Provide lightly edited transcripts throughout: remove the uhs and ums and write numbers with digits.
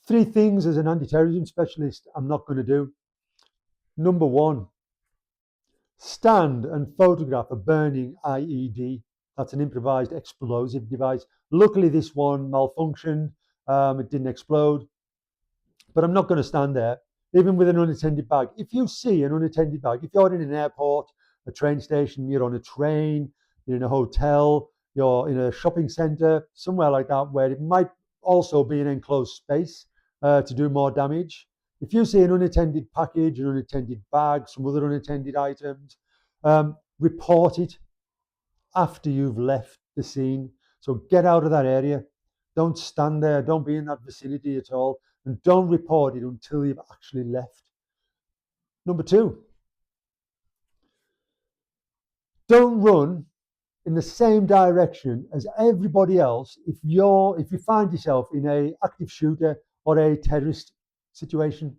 Three things as an anti-terrorism specialist I'm not going to do. Number one, stand and photograph a burning IED. That's an improvised explosive device. Luckily, this one malfunctioned. It didn't explode. But I'm not going to stand there, even with an unattended bag. If you see an unattended bag, if you're in an airport, a train station, you're on a train, you're in a hotel, you're in a shopping centre, somewhere like that, where it might also be an enclosed space to do more damage. If you see an unattended package, an unattended bag, some other unattended items, report it after you've left the scene. So get out of that area. Don't stand there. Don't be in that vicinity at all. And don't report it until you've actually left. Number two, don't run in the same direction as everybody else if you find yourself in a active shooter or a terrorist situation.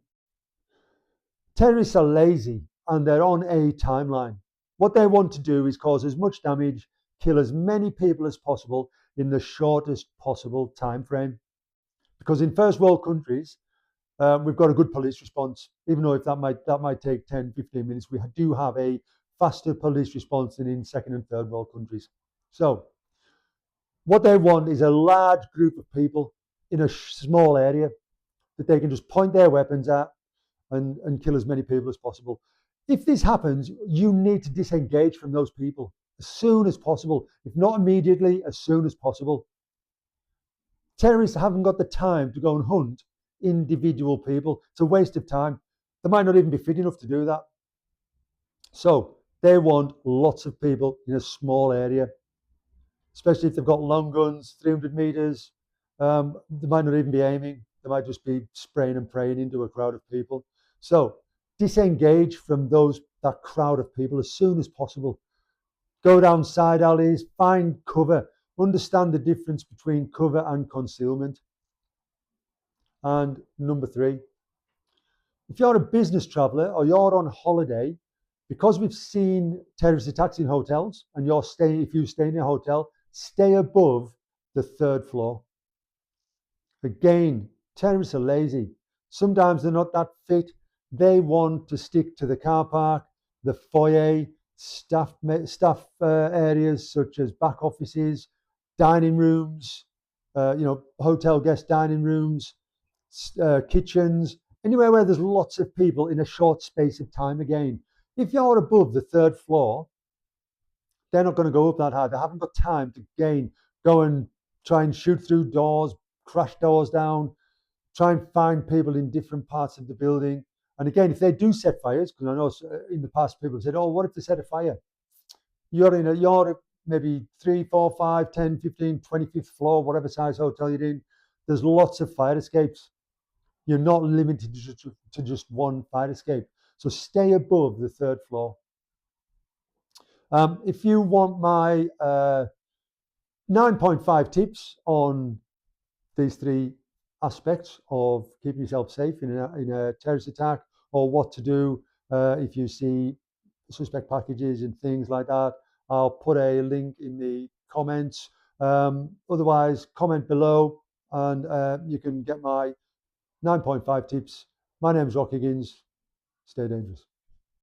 Terrorists are lazy and they're on a timeline. What they want to do is cause as much damage, kill as many people as possible in the shortest possible time frame. Because in first world countries, we've got a good police response, even though if that might take 10, 15 minutes, we do have a faster police response than in second and third world countries. So what they want is a large group of people in a small area that they can just point their weapons at and kill as many people as possible. If this happens, you need to disengage from those people as soon as possible. If not immediately, as soon as possible. Terrorists haven't got the time to go and hunt individual people. It's a waste of time. They might not even be fit enough to do that. So they want lots of people in a small area, especially if they've got long guns, 300 meters. They might not even be aiming. They might just be spraying and praying into a crowd of people. So disengage from that crowd of people as soon as possible. Go down side alleys, find cover, understand the difference between cover and concealment. And number three, if you're a business traveller or you're on holiday, because we've seen terrorist attacks in hotels and if you stay in a hotel, stay above the third floor. Again, terrorists are lazy. Sometimes they're not that fit. They want to stick to the car park, the foyer, staff areas such as back offices, dining rooms, hotel guest dining rooms, kitchens, anywhere where there's lots of people in a short space of time. Again, if you're above the third floor, they're not going to go up that high. They haven't got time to go and try and shoot through doors, crash doors down, try and find people in different parts of the building. And again, if they do set fires, because I know in the past people have said, oh, what if they set a fire? You're maybe 3, 4, 5, 10, 15, 25th floor, whatever size hotel you're in. There's lots of fire escapes. You're not limited to just one fire escape. So stay above the third floor. If you want my 9.5 tips on these three aspects of keeping yourself safe in a terrorist attack, or what to do if you see suspect packages and things like that, I'll put a link in the comments. Otherwise, comment below and you can get my 9.5 tips. My name's Rock Higgins. Stay dangerous.